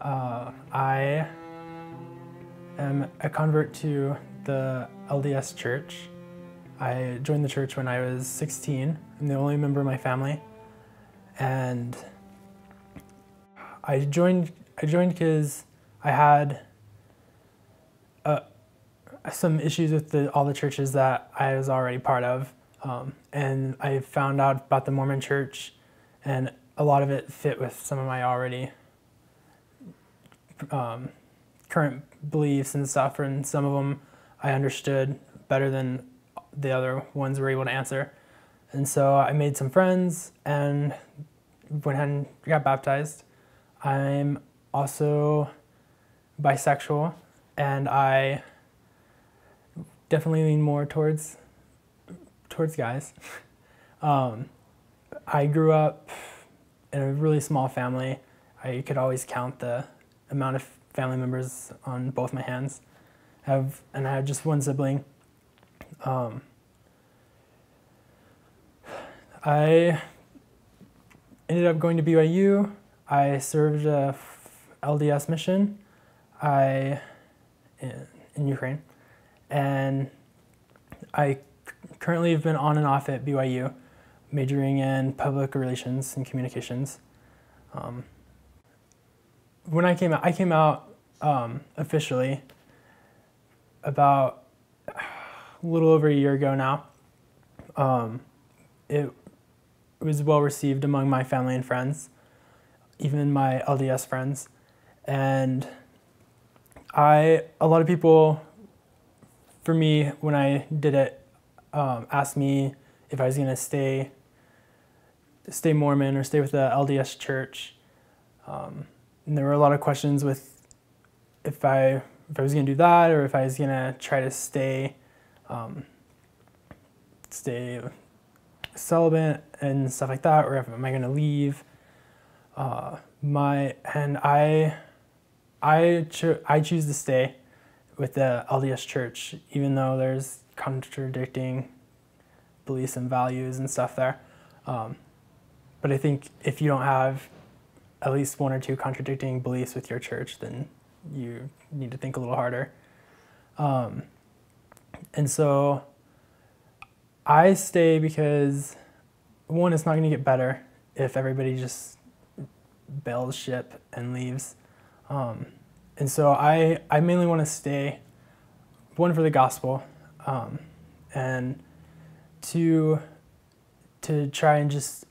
I am a convert to the LDS Church. I joined the church when I was 16. I'm the only member of my family. And I joined because I had some issues with all the churches that I was already part of. And I found out about the Mormon Church, and a lot of it fit with some of my already current beliefs and stuff, and some of them I understood better than the other ones were able to answer. And so I made some friends and went ahead and got baptized. I'm also bisexual, and I definitely lean more towards guys. I grew up in a really small family. I could always count the amount of family members on both my hands. And I had just one sibling. I ended up going to BYU. I served a LDS mission in Ukraine, and I currently have been on and off at BYU, majoring in public relations and communications. When I came out officially about a little over a year ago now. It was well received among my family and friends, even my LDS friends. And a lot of people, for me, when I did it, asked me if I was going to stay Mormon or stay with the LDS Church. And there were a lot of questions with if I was going to do that, or if I was going to try to stay celibate and stuff like that, or if am I going to leave. I choose to stay with the LDS Church, even though there's contradicting beliefs and values and stuff there. But I think if you don't have at least one or two contradicting beliefs with your church, then you need to think a little harder. And so I stay because, one, it's not going to get better if everybody just bails ship and leaves. And so I mainly want to stay, one, for the gospel, and two, to try and just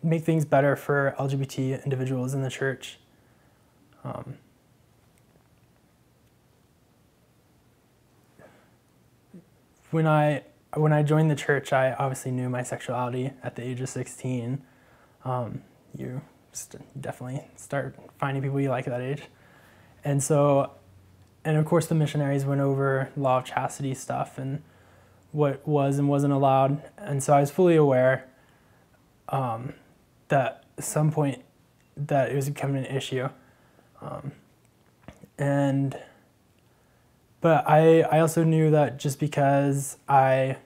make things better for LGBT individuals in the church. When I joined the church, I obviously knew my sexuality at the age of 16. You definitely start finding people you like at that age. And so, and of course the missionaries went over law of chastity stuff and what was and wasn't allowed. And so I was fully aware that at some point that it was becoming an issue. But I also knew that just because I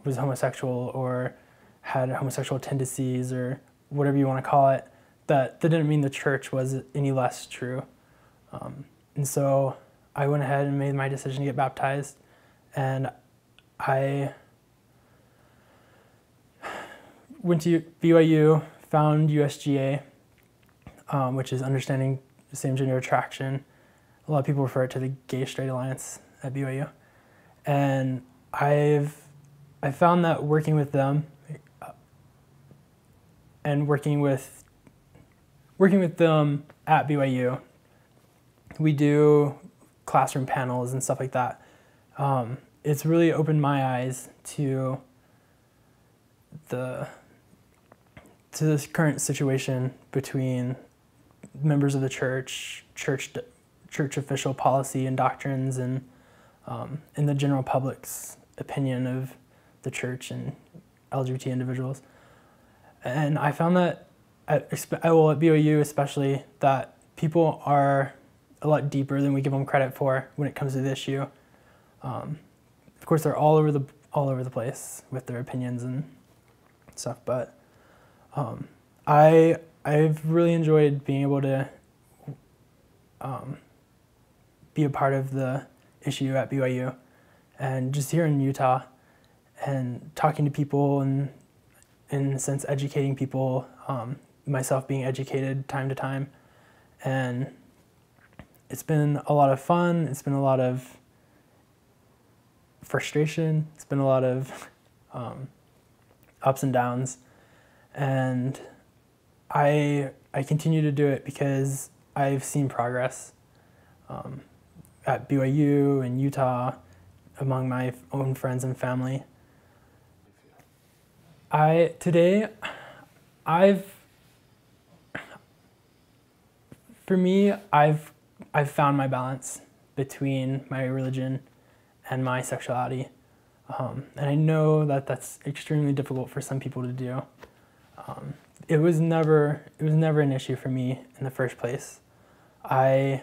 was homosexual or had homosexual tendencies or whatever you want to call it, that didn't mean the church was any less true. And so I went ahead and made my decision to get baptized, and I went to BYU, found USGA, which is Understanding Same-Gender Attraction. A lot of people refer it to the Gay-Straight Alliance at BYU. And I found that working with them and working with them at BYU, we do classroom panels and stuff like that. It's really opened my eyes to this current situation between members of the church official policy and doctrines, and the general public's opinion of the church and LGBT individuals. And I found that at BYU especially, that people are a lot deeper than we give them credit for when it comes to the issue. Of course, they're all over the place with their opinions and stuff, but I've really enjoyed being able to be a part of the issue at BYU. And just here in Utah and talking to people and, in a sense, educating people, myself being educated time to time. And it's been a lot of fun. It's been a lot of frustration. It's been a lot of ups and downs. And I continue to do it because I've seen progress at BYU and Utah among my own friends and family. For me, I've found my balance between my religion and my sexuality. And I know that that's extremely difficult for some people to do. It was never an issue for me in the first place. I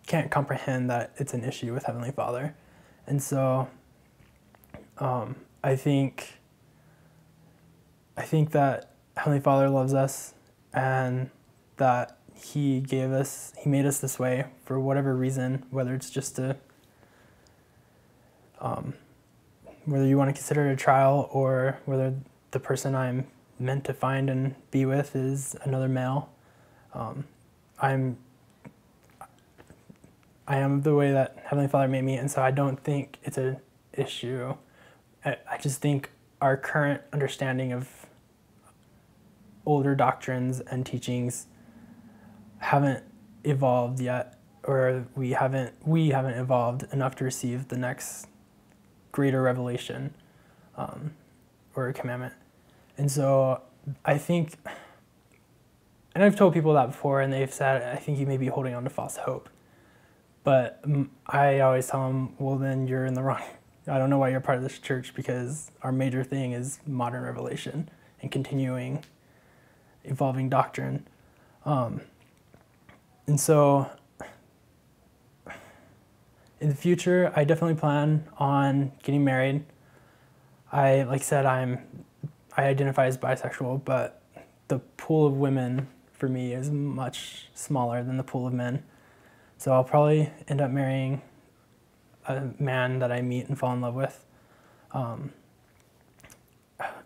can't comprehend that it's an issue with Heavenly Father. And so I think that Heavenly Father loves us and that He made us this way for whatever reason, whether it's just whether you want to consider it a trial or whether the person I'm meant to find and be with is another male. I am the way that Heavenly Father made me, and so I don't think it's an issue. I just think our current understanding of older doctrines and teachings haven't evolved yet, or we haven't evolved enough to receive the next greater revelation or a commandment. And so I think, and I've told people that before, and they've said, I think you may be holding on to false hope. But I always tell them, well, then you're in the wrong. I don't know why you're part of this church, because our major thing is modern revelation and continuing evolving doctrine. And so in the future, I definitely plan on getting married. Like I said, I identify as bisexual, but the pool of women for me is much smaller than the pool of men. So I'll probably end up marrying a man that I meet and fall in love with.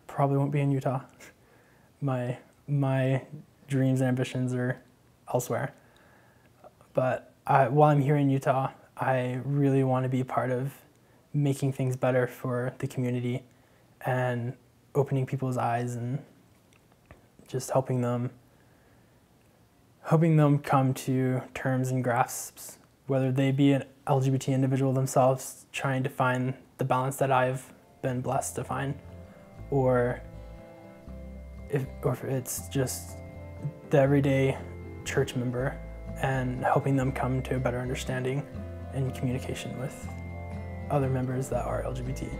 Probably won't be in Utah. My dreams and ambitions are elsewhere. But while I'm here in Utah, I really want to be part of making things better for the community and opening people's eyes and just helping them come to terms and grasps, whether they be an LGBT individual themselves trying to find the balance that I've been blessed to find, or if it's just the everyday church member and helping them come to a better understanding and communication with other members that are LGBT.